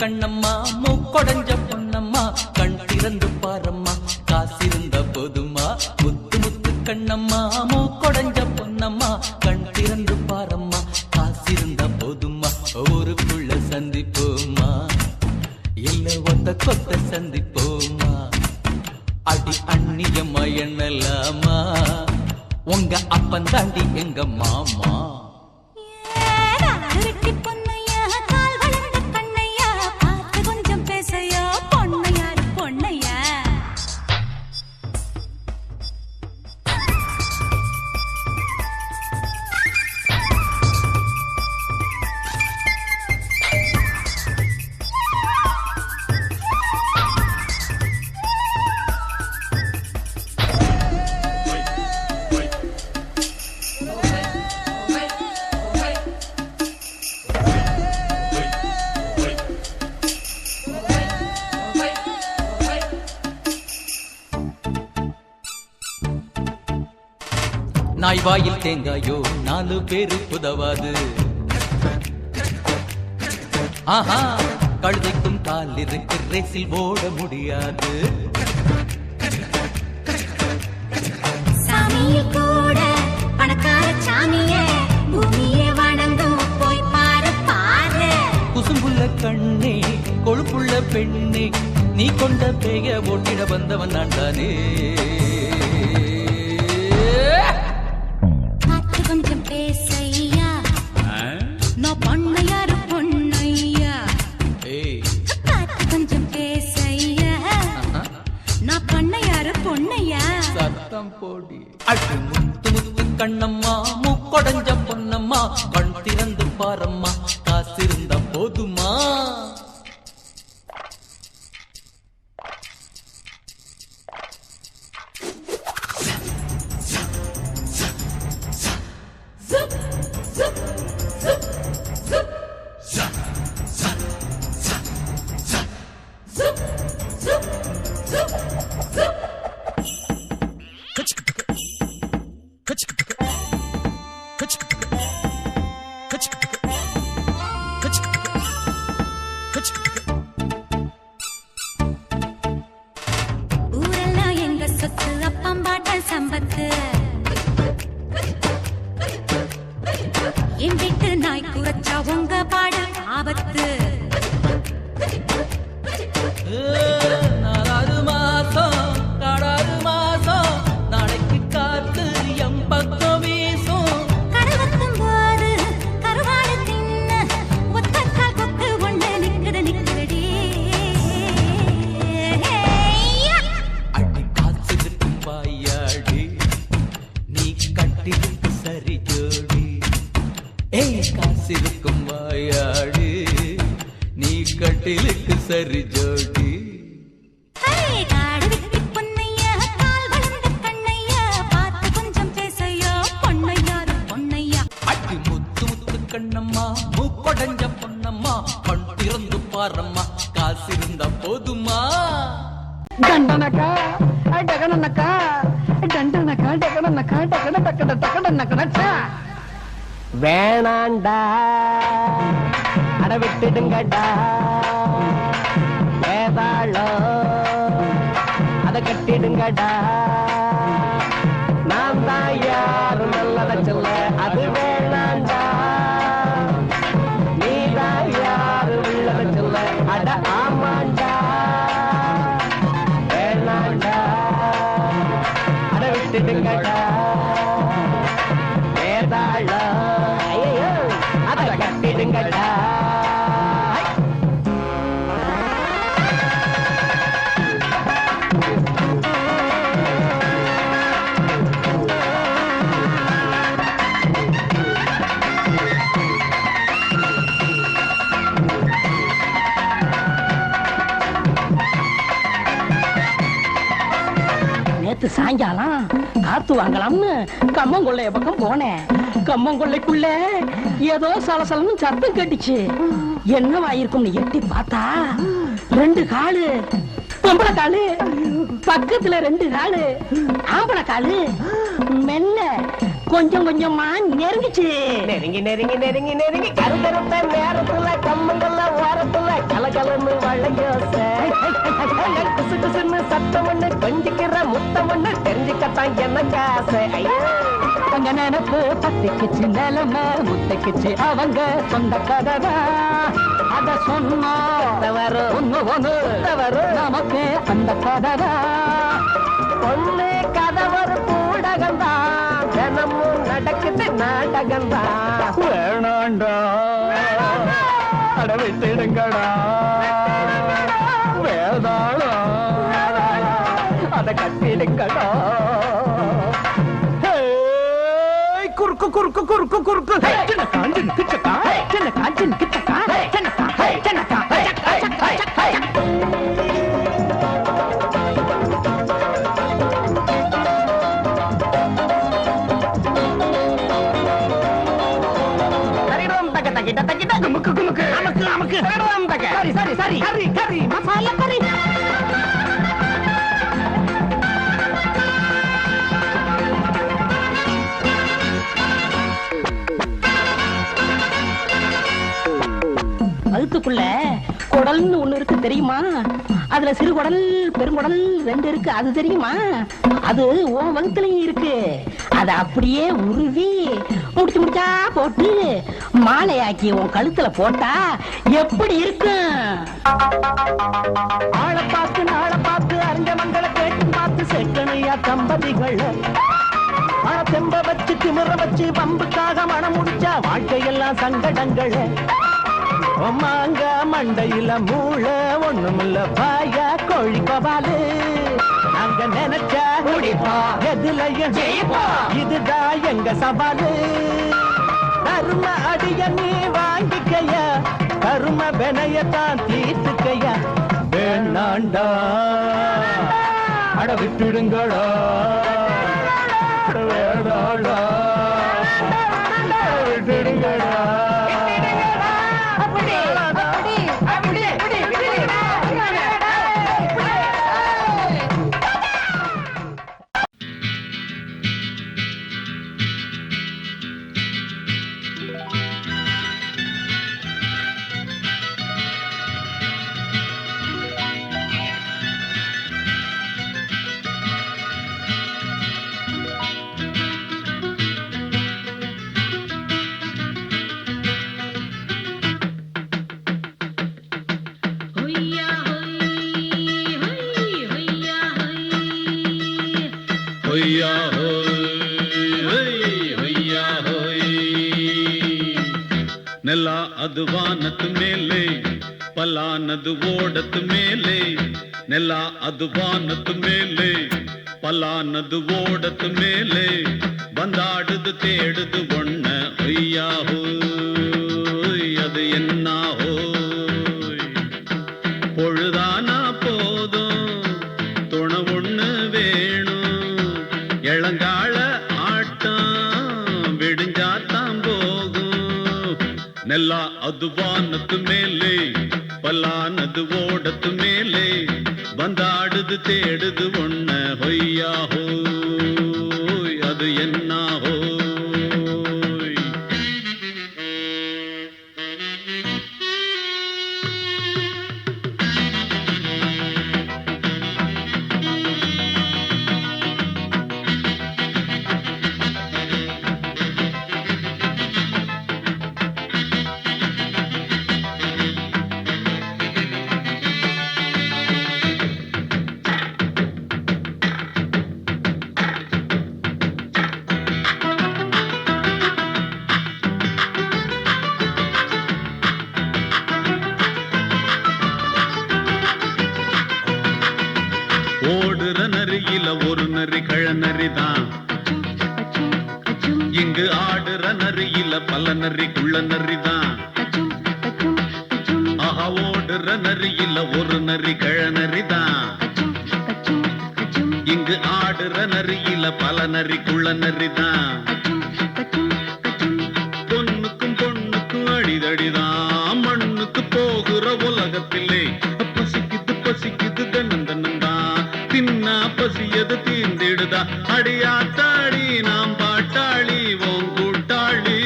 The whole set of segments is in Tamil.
கண்ணம்மா மூக்கொடைஞ்ச பொன்னம்மா கண் திறந்து பாரம்மா காசிருந்த போதுமா முத்து முத்து கண்ணம்மா மூக்கொடைஞ்ச பொன்னம்மா கண் திறந்து பாரம்மா காசிருந்த போதுமா ஊருக்குள்ள சந்திப்போமா இல்ல ஒத்த கொத்த சந்திப்போமா அடி அந்நியம்மா என்னலாமா உங்க அப்பன் தாண்டி எங்க மாமா நாய் வாயில் தேங்காயோ 4 பேரு புதவாது ஆஹா கழுதைக்கும் கால் இருக்கு ரேசில் ஓட முடியாது சாமியில் கூட பணக்கார சாமியே பூமியே வணங்கும் போய் பாரு பாரு குசும்புள்ள கண்ணே கொழுப்புள்ள பெண்ணே நீ கொண்ட பேய ஓட்டிட வந்தவன் நான் தானே போடி அடி முத்து முத்து கண்ணம்மா மூக்கொடைஞ்ச பொன்னம்மா கண் திறந்து பாரம்மா காசிருந்த போதுமா ஊரெல்லாம் எங்க சொத்து அப்பம்பாட்டம் சம்பத்து என் வீட்டு நாய் குறைச்சா உங்க பாடு ஆபத்து 4 மாசம் காடாறு மாசம் நாளைக்கு காத்து எம் பக்கம் வீசும் கடவத்தும் போது கருவாடு தின்ன ஒத்தக்கால் கொக்கு ஒண்ணு நிக்குதடி அடி காத்திருக்கும் வாயாடி நீ கட்டிருக்கு சரி ஜோடி ஏய் காசிருக்கும் வாயாடி நீ கட்டிலுக்கு சரி ஜோடி அடி முத்து முத்து கண்ணம்மா மூக்கொடைஞ்ச பொன்னம்மா கண் திறந்து பாரம்மா காசிருந்த போதுமா டண்டனக்கா டகனனக்கா டண்டனக்கா டகனனக்கா டகன டக்கட டகடனக்கடச்சா வேணாண்டா அட விட்டுடுங்கடா ஏதாளோ அத கட்டிடுங்கடா நான் தான் யாரும் நல்லத சொல்ல அது வேணாண்டா நீ தான் யாரும் உள்ளத சொல்ல அட ஆமாண்டா வேணாண்டா அட விட்டுடுங்கடா ஏதாளோ ஐயோ அத கட்டிடுங்கடா நேத்து சாயங்காலம் காத்து வாங்கலாம்னு கம்மங்கொள்ளைய பக்கம் போனேன். கம்மங்கொள்ளைக்குள்ள ஏதோ சலசலன்னு சத்தம் கேட்டுச்சு. என்னவாயிருக்கும்னு எட்டி பார்த்தா 2 காலு பொம்பளை காலு, பக்கத்துல 2 காலு ஆம்பளை காலு. மெல்ல கொஞ்சம் கொஞ்சமா நெருங்கிச்சு. நெருங்கி நெருங்கி நெருங்கி நெருங்கி கருக்கருத்த நேரத்துல கம்மங்கள்ல ஓரத்துல கலகலன்னு வளையோச குசு குசுன்னு சத்தம் ஒண்ணு கொஞ்சிக்கிற முத்தம் ஒண்ணு தெரிஞ்சுக்கத்தான் எனக்கு ஆசை. ஐயோ தங்க நினைப்பு பத்திக்குச்சு, நிலைமை முத்தைக்குச்சு, அவங்க சொந்த கதரா அத சொன்னா வரும் ஒண்ணு ஒண்ணு வரும் நமக்கு அந்த கதரா. பொண்ணு கதை ஒரு கூடகம்தான், தினமும் நடக்குது நாடகம்தான். வேணாண்டா அட விட்டுடுங்கடா வேதாளம் அத கட்டிடுங்கடா. குறுக்கு குறுக்கு குறுக்கு குறுக்கு சின்ன காஞ்சின் கிச்சக்கா சின்ன காஞ்சின் கிச்சக்கா சின்னக்கா சின்னக்கா சக்கா சக்கா சக்கா. சரி சரி கறி கறி மசாலா கறி. கழுத்துக்குள்ள குடல்னு ஒண்ணு இருக்கு தெரியுமா? அதுல சிறு குடல் பெருங்குடல் 2 இருக்கு, அது தெரியுமா? அது உன் வகுத்துலயும் இருக்கு. அத அப்படியே உருவி முடிச்சு முடிச்சா போட்டு மாலையாக்கி உன் கழுத்துல போட்டா எப்படி இருக்கும்? ஆளை பார்த்து நாளை பார்த்து அறிஞ்ச மங்களை கேட்டு பார்த்து செக்கனையா தம்பதிகள் தெம்ப வச்சு திமிர வச்சு பம்புக்காக மனம் முடிச்சா வாழ்க்கையெல்லாம் சங்கடங்கள். மாங்க மண்டையில மூள ஒண்ணுமில்ல பாயா கோழி பவாலு. நாங்க நினைச்சா முடிப்பா எதுலயும் ஜெயிப்பா, இதுதான் எங்க சவாலு. கரும அடிய நீ வாங்கிக்கையா, கரும வினையத்தான் தீர்த்துக்கையா. வேணாண்டா அட விட்டுடுங்கடா வேணாண்டா விட்டுடுங்கடா. ನೆಲ ಅದು ವಾನದ ಮೇಲೆ ಪಲಾನದು ಓಡದ ಮೇಲೆ ನೆಲ ಅದು ವಾನದ ಮೇಲೆ ಪಲಾನದು ಓಡದ ಮೇಲೆ ಬಂದಾಡುದು தேடுது ஒண்ண ஒய்யா ஹோய் அது என்ன ஹோய் பொழுதானா போதும் துணை ஒண்ணு வேணும் இளங்கால ஆட்டம் விடிஞ்சாத்தான் போகும் ನೆಲ ಅದು ವಾನದ ಮೇಲೆ ಪಲಾನದು ಓಡದ ಮೇಲೆ ಬಂದಾಡುದು தேடுது ஒண்ண ಹೊಯ್ಯಾ ஹோய் அது என்ன ஹோய். ஓடுற நரியில ஒரு நரி கழநரிதான், இங்கு ஆடுற நரியில பல நரி குள்ள நரிதான். ஆஹா ஓடுற நரியில ஒரு நரி கழநரிதான், இங்கு ஆடுற நரியில பல நரி குள்ள நரிதான். பொண்ணுக்கும் பொண்ணுக்கும் அடிதடிதான், மண்ணுக்கு போகிற உலகத்திலே பசிக்குது பசிக்குது தன்னந்தன்னந்தான். தின்னா பசியது தீர்ந்திடுதா அடியாத்தாடி நாம் பாட்டாளி ஓம் கூட்டாளி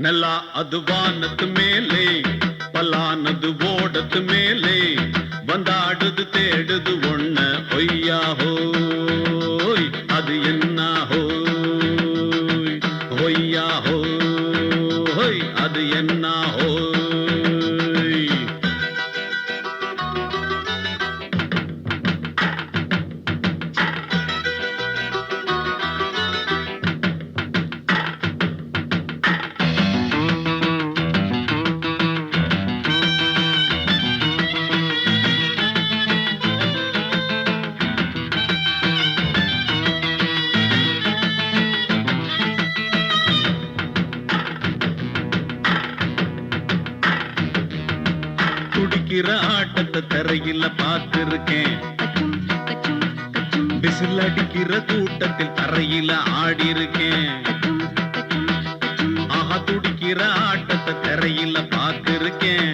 நல்லா அது வானத்து மேலே பலானது ஓடத்து மேலே வந்தாடுது தேடுது ஒண்ண ஒய்யா ஹோய் அது என்ன ஹோய் ஒய்யா ஹோய் அது என்ன ஹோய் துடிக்கிற ஆட்டத்தை தரையில பார்த்திருக்கேன் விசில் அடிக்கிற கூட்டத்தில் தரையில ஆடி இருக்கேன் ஆஹா துடிக்கிற ஆட்டத்தை தரையில பார்த்திருக்கேன்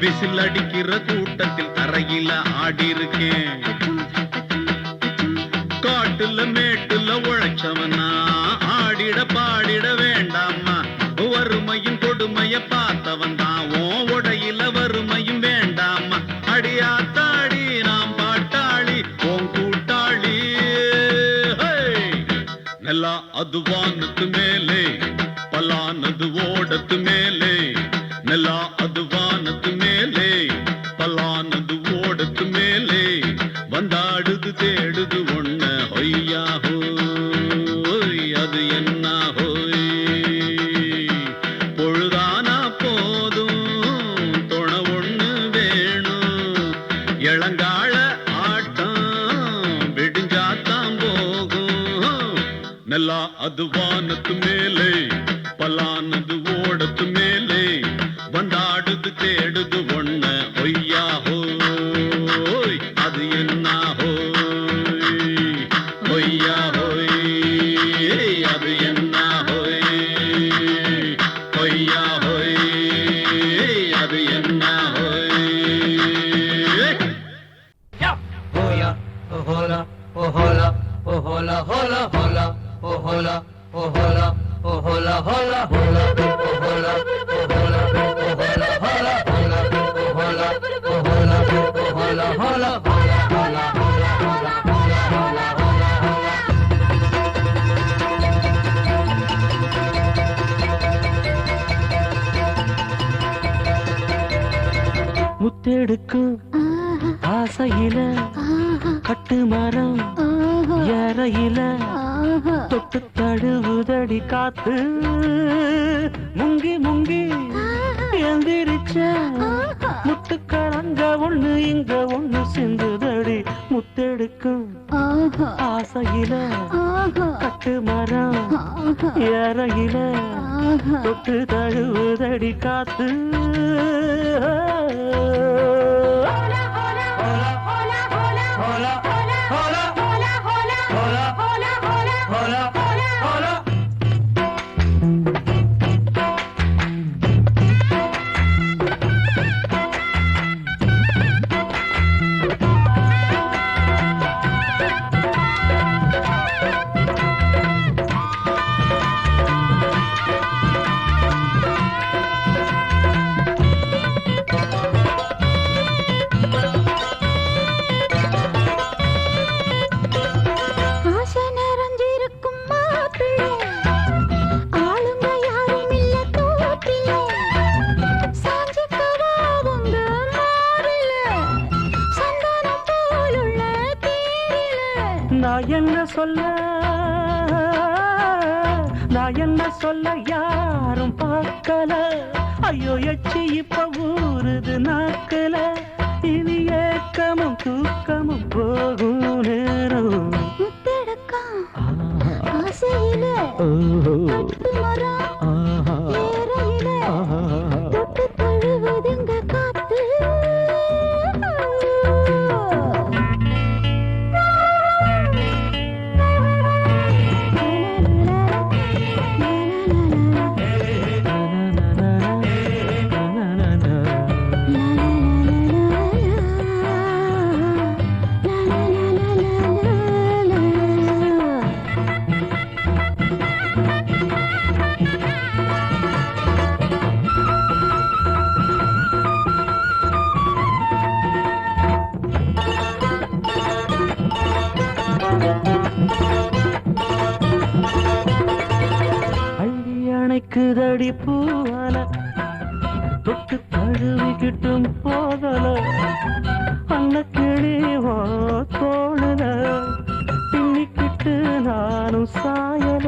விசில் அடிக்கிற கூட்டத்தில் தரையில ஆடி இருக்கேன் காட்டுல மேட்டுல உழைச்சவனா ஆடிட பாடிட வேண்டாமா வறுமையின் கொடுமைய பார்த்தவன் தான் உடையில வறுமையும் வேண்டாமா அடியாத்தாடி நாம் பாட்டாளி ஓம் கூட்டாளி நல்லா அது வானத்து மேலே பலானது ஓடத்து மேலே நல்லா அது வானத்து மேலே பலானது ஓடத்து மேலே வந்தாடுது தேடுது ஒண்ண ஒய்யா ஹோய் அது என்ன ஹோய் பொழுதானா போதும் தொண ஒண்ணு வேணும் இளங்கால ஆட்டம் விடிஞ்சாத்தான் போகும் நல்லா அது வானத்து மேலே பலானது ஓடத்து மேலே வந்தாடுது தேடுது ஒண்ண ஒய்யா ஹோய் அது என்ன ஹோய் ஒய்யா ஹோய் அது என்ன ஹோய் ஒய்யா ஹோய் அது என்ன ஹோய் Hola, hola, hola, hola, hola, hola, hola, hola, hola, hola, hola, hola, hola, hola, முத்தெடுக்கும் ஆசையில கட்டு மரம் ஏறையில தொட்டு தழுவுதடி காத்து முங்கி முங்கி எந்திரிச்ச முட்டுக்களங்க ஒண்ணு இங்க ஒண்ணு சிந்துதடி முத்தெடுக்கும் ஆசையில கட்டு மரம் ஏறையில தொட்டு தழுவுதடி காத்து நான் என்ன சொல்ல யாரும் பார்க்கல ஐயோ எச்சி இப்ப ஊறுது நாக்கல இனி ஏக்கமும் தூக்கமும் போகும் நேரம் ஆசையில கட்டு மரம் ஏறையில தொட்டு தழுவுதுங்க காத்து இருக்குதடி பூவல தொட்டு தழுவிக்கிட்டும் போதல அன்ன கிளிவோ தோணுல பின்னிக்கிட்டு நானும் சாயல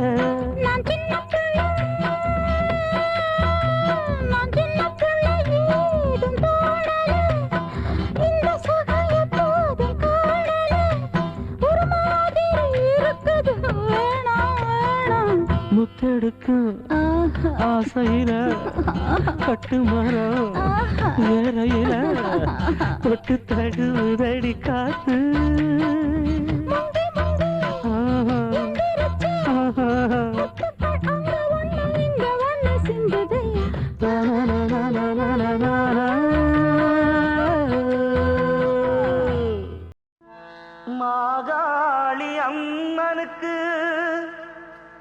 முத்தெடுக்கும் ஆசையில கட்டு மரம் ஏறையில தொட்டு தழுவுதடி காத்து மாகாளி அம்மனுக்கு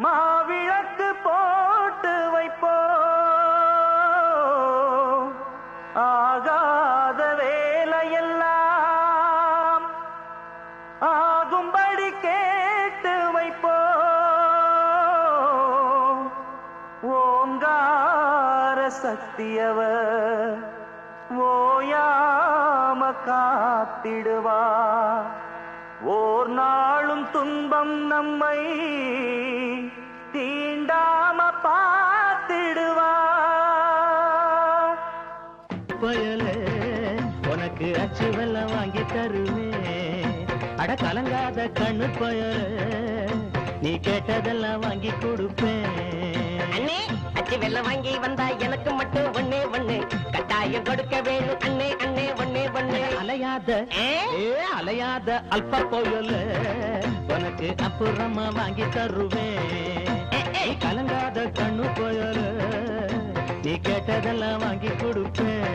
மாவிளக்கு போட்டு வைப்போ ஆகாத வேலையெல்லாம் ஆகும்படி கேட்டு வைப்போ ஓங்கார சக்தியவ ஓயாம காத்திடுவா ஓர் நாளும் துன்பம் நம்மை தீண்டாம பார்த்திடுவா பயலே உனக்கு அச்சு வெல்லம் வாங்கி தருவே அட கலங்காத கண்ணு பயலே நீ கேட்டதெல்லாம் வாங்கி கொடுப்பேன் அண்ணே அச்சி வெள்ளம் வாங்கி வந்தா எனக்கு மட்டும் ஒண்ணே ஒண்ணு கட்டாயம் கொடுக்க வேணும் அண்ணே அண்ணே ஒண்ணே ஒண்ணு அலையாத அலையாத அல்ப போயல உனக்கு அப்புறமா வாங்கி தருவேன் கலங்காத கண்ணு போயல நீ கேட்டதெல்லாம் வாங்கி கொடுப்பேன்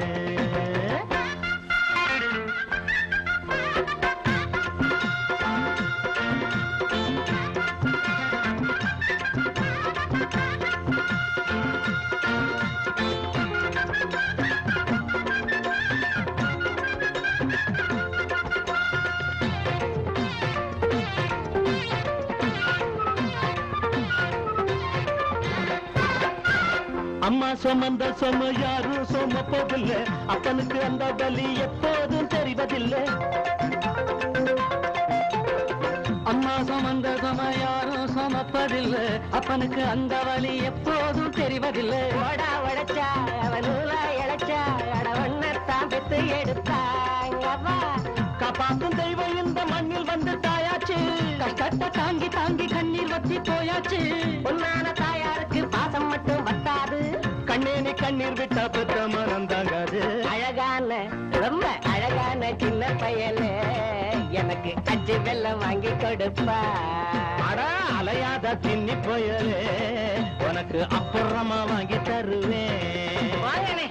அம்மா சுமந்த சும யாரும் சுமப்பதில்லை அப்பனுக்கு அந்த பலி எப்போதும் தெரிவதில்லை அம்மா சுமந்த சும யாரும் சுமப்பதில்லை அப்பனுக்கு அந்த வலி எப்போதும் தெரிவதில்லை ஓடா உடைச்சா அவனூலா இழைச்சா அடவண்ணத்தான் பெத்து எடுத்தாங்கவா காப்பாத்தும் தெய்வம் இந்த மண்ணில் வந்து தாயாச்சு கஷ்டத்தை தாங்கி தாங்கி கண்ணீர் வத்தி போயாச்சு பொன்னான தாயாருக்கு பாசம் மட்டும் வத்தாது கண்ணேனி கண்ணீர் விட்டா பெற்ற மனம் தாங்காது அழகான ரொம்ப அழகான சின்ன பயலே எனக்கு அச்சு வெல்லம் வாங்கி கொடுப்பா அடா அலையாத தின்னி போயலே உனக்கு அப்புறமா வாங்கி தருவேன் வாங்கனே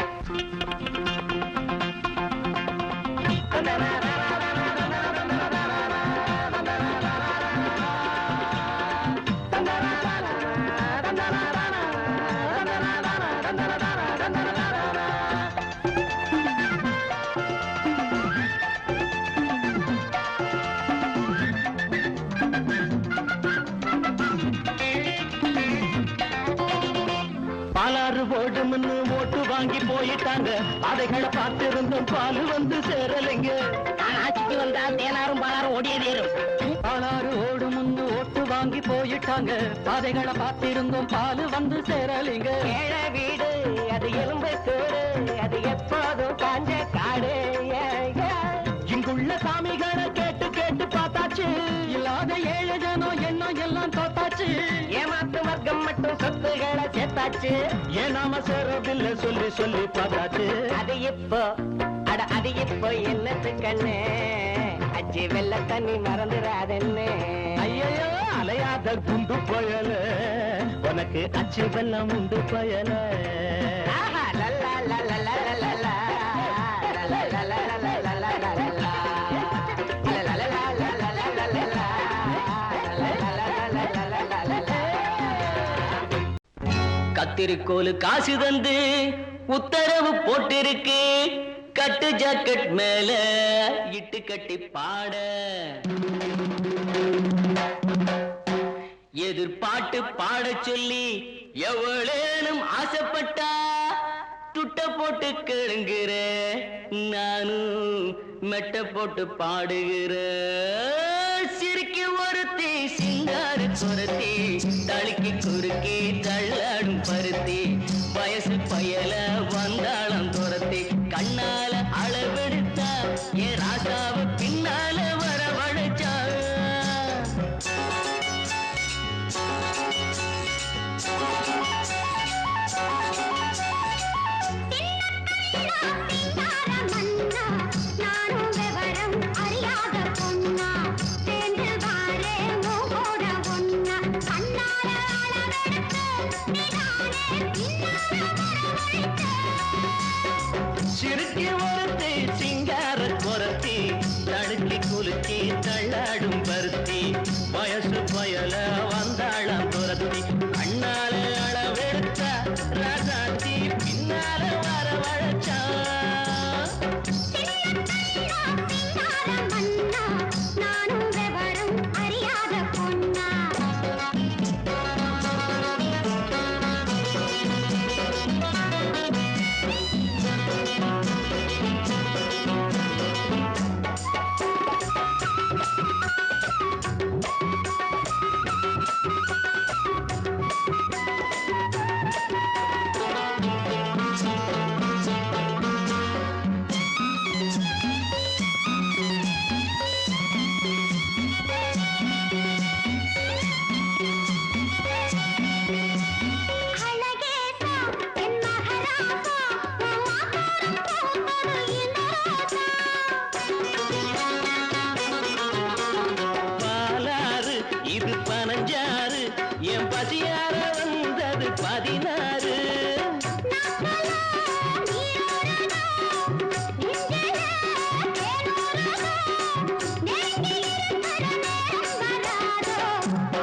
பாலாறு ஓடும்னு ஓட்டு வாங்கி போயிட்டாங்க அதைகளை பார்த்திருந்தும் பால் வந்து சேரலைங்க ஆட்சிக்கு வந்தா தேனாரும் பாலாரும் ஓடியதேறும் பாலாறு ஓடும்னு ஓட்டு வாங்கி போயிட்டாங்க பாதைகளை பார்த்திருந்தும் பால் வந்து சேரலைங்க ஏழை வீடு அது எலும்பு கூடு அது எப்போதும் காஞ்ச காடு இங்குள்ள சாமிகளை கேட்டு கேட்டு பார்த்தாச்சு இல்லாத ஏழை ஜனம் எண்ணம் எல்லாம் தோத்தாச்சு ஏமாத்து வர்க்கம் மட்டும் சொத்துகளை சேர்த்தாச்சு ஏன் நாம சேரவில்லை சொல்லி சொல்லி பார்த்தாச்சு அது இப்போ அட அது இப்போ என்னத்து கண்ணு அச்சி வெள்ள தண்ணி மறந்துடாதென்னு ஐயோ அலையாத குண்டு பயல உனக்கு அச்சு வெள்ளம் உண்டு பயல ஆஹா லல்லா லல்லா லல்லா லல்லா லல்லா லல்லா லல்லா லல்லா லல்லா கத்திரிக்கோலு காசு தந்து உத்தரவு போட்டிருக்கு கட்டு ஜாக்கெட் மேல இட்டு கட்டி பாட எதிர்பாட்டு பாடச் சொல்லி எவ்வளேனும் ஆசைப்பட்டா துட்ட போட்டு கேளுங்கிற நானும் மெட்ட போட்டு பாடுகிற சிரிக்கு ஒருத்தி சிங்காரு குரத்தி தளிக்கு குறுக்கி தள்ளாடும் பருத்தி வயசு பயல வந்தாளம் துரத்தி கண்ணால அளவெடுத்தா ஏ ராசாவ பின்னால வரவழைச்சா சிறுக்கி ஒருத்தி சிங்கார குரத்தி தடுக்கி குலுக்கி தள்ளாடும் பருத்தி வயசு பயல வந்தாளம் துரத்தி கண்ணால அளவெடுத்த ராசாத்தி பின்னால வரவழைச்சா இது 15 என் பசியார வந்தது 16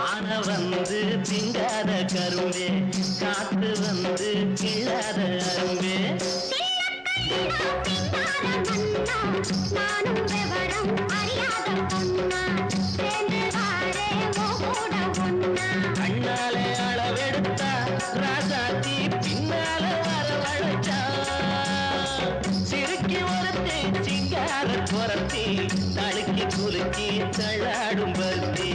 ஆன வந்து திங்காத கரும்பே காத்து வந்து கிள்ளாத அரும்பே கண்ணாலே அளவெடுத்தா ராசாத்தி பின்னால வரவழைச்சா சிறுக்கி ஒருத்தி சிங்கார குரத்தி தடுக்கி குலுக்கி தள்ளாடும் பருத்தி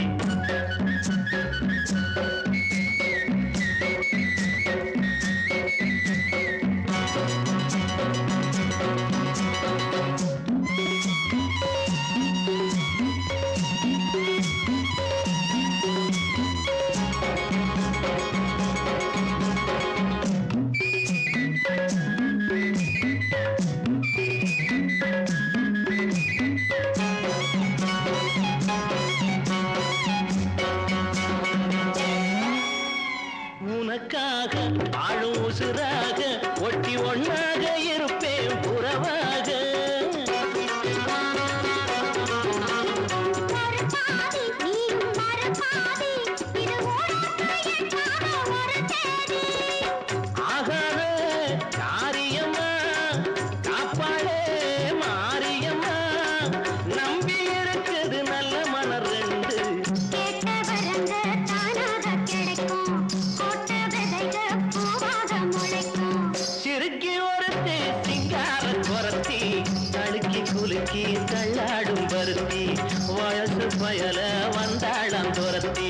உனக்காக ஆளும் உசுராக ஒட்டி ஒன்னாக இருப்பேன் புறவாக ஆகாத காரியம்மா காப்பாளே மாரியம்மா நம்பி இருக்குது நல்ல மலர் ரெண்டு சிறுக்கி ஒருத்தி சிங்கார குரத்தி தடுக்கி குலுக்கி தள்ளாடும் பருத்தி வயசு பயல வந்தாளம் துரத்தி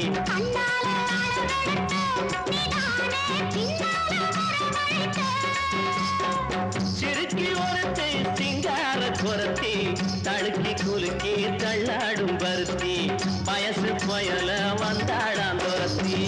சிறுக்கி ஒருத்தி சிங்கார குரத்தி தடுக்கி குலுக்கி தள்ளாடும் பருத்தி வயசு பயல வந்தாளம் துரத்தி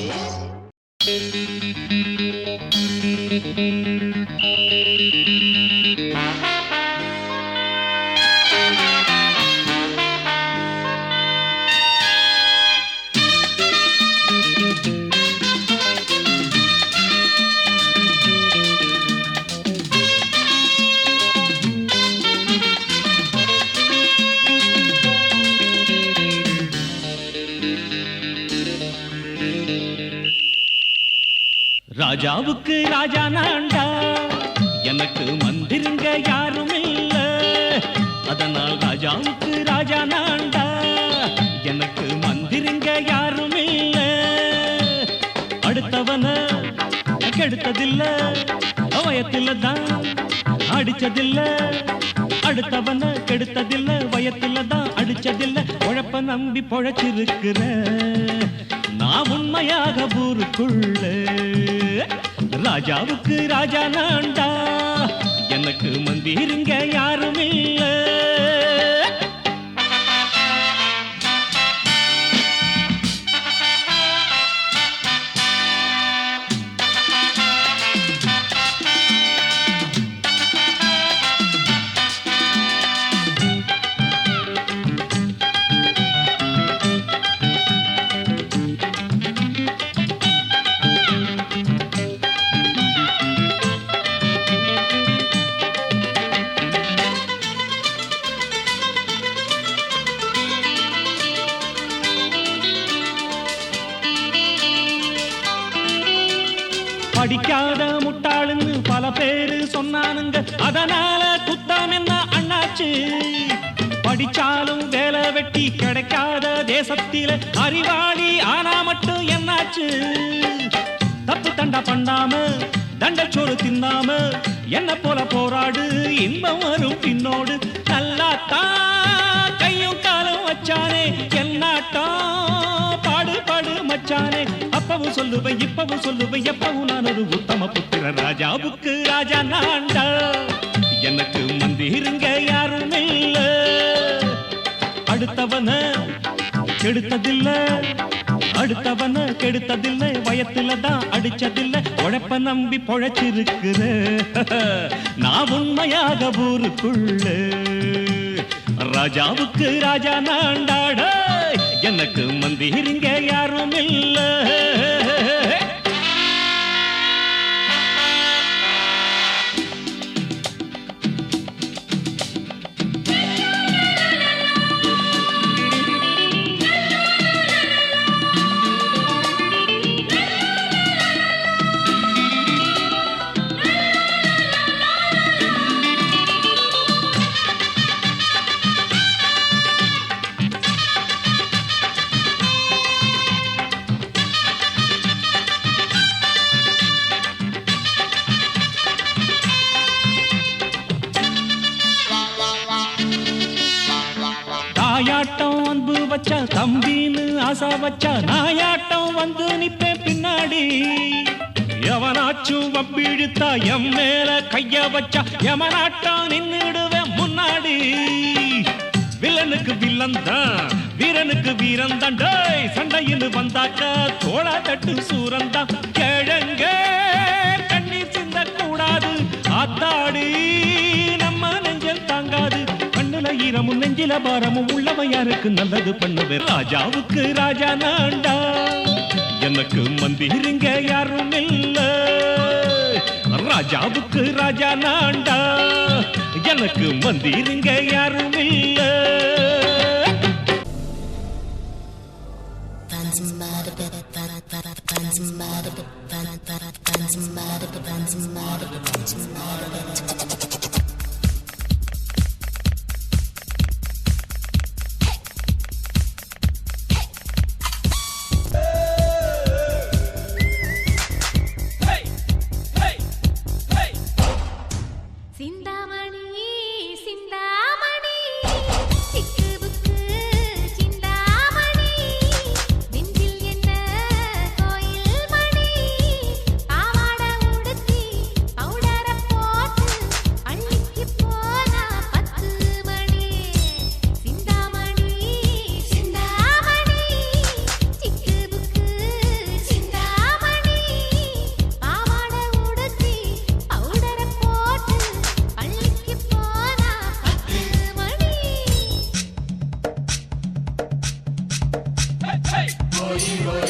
ராஜாவுக்கு ராஜா நான்டா எனக்கு மந்திருங்க யாரும் இல்ல அதனால் ராஜாவுக்கு ராஜா நான்டா எனக்கு மந்திருங்க யாரும் இல்ல கெடுத்ததில்ல வயத்தில தான் அடிச்சதில்ல அடுத்தவன கெடுத்ததில்ல வயத்தில தான் அடிச்சதில்ல உழப்ப நம்பி பொழைச்சிருக்கிற நான் உண்மையாக ஊருக்குள்ள ராஜாவுக்கு ராஜா நான்டா எனக்கு மந்திருங்க யாரும் இல்ல படிக்காத முட்டாளுன்னு பல பேரு சொன்னானுங்க அதனால குத்தம் என்ன அண்ணாச்சு படிச்சாலும் வேலை வெட்டி கிடைக்காத தேசத்தில அறிவாளி ஆனா மட்டும் என்னாச்சு தப்பு தண்டா பண்ணாம தண்டச்சோறு தின்னாம என்ன போல போராடு இன்பம் வரும் பின்னோடு நல்லாத்தான் கையும் காலும் வச்சானே என்னாட்டா பாடு பாடு மச்சானே அப்பவும் சொல்லுவேன் இப்பவும் சொல்லுவேன் எப்பவும் நான் ஒரு உத்தம புத்திர ராஜாவுக்கு ராஜா நான்டா எனக்கு மந்திருங்க யாரும் இல்ல அடுத்தவன கெடுத்ததில்ல அடுத்தவன கெடுத்ததில்லை வயத்துல தான் அடிச்சதில்லை உழைப்ப நம்பி பொழைச்சிருக்கிற நான் உண்மையாக ஊருக்குள்ள ராஜாவுக்கு ராஜா நான்டாட எனக்கு மந்திரிங்க யாரும் இல்ல தாயாட்டம் அன்பு வச்சா தம்பின்னு ஆசா வச்சா நாயாட்டம் வந்து நிப்பேன் பின்னாடி எவனாச்சும் வம்பிழுத்தா எம் மேல கைய வச்சா எவனாட்டம் நின்னுடுவேன் முன்னாடி வில்லனுக்கு வில்லன் தான் வீரனுக்கு வீரன் தான் சண்டையின்னு வந்தாக்கா தோளா தட்டு சூரன் தான் கிழங்க கண்ணீர் சிந்த கூடாது ஆத்தாடி நம்ம நெஞ்சல் தாங்காது ஈரமும் நெஞ்சில பாரமும் உள்ளவன் யாருக்கு நல்லது பண்ணுவேன் ராஜாவுக்கு ராஜா நான்டா எனக்கு மந்திரிங்க யாரும் இல்ல ராஜாவுக்கு ராஜா நான்டா எனக்கு மந்திரிங்க யாரும் இல்ல Hey!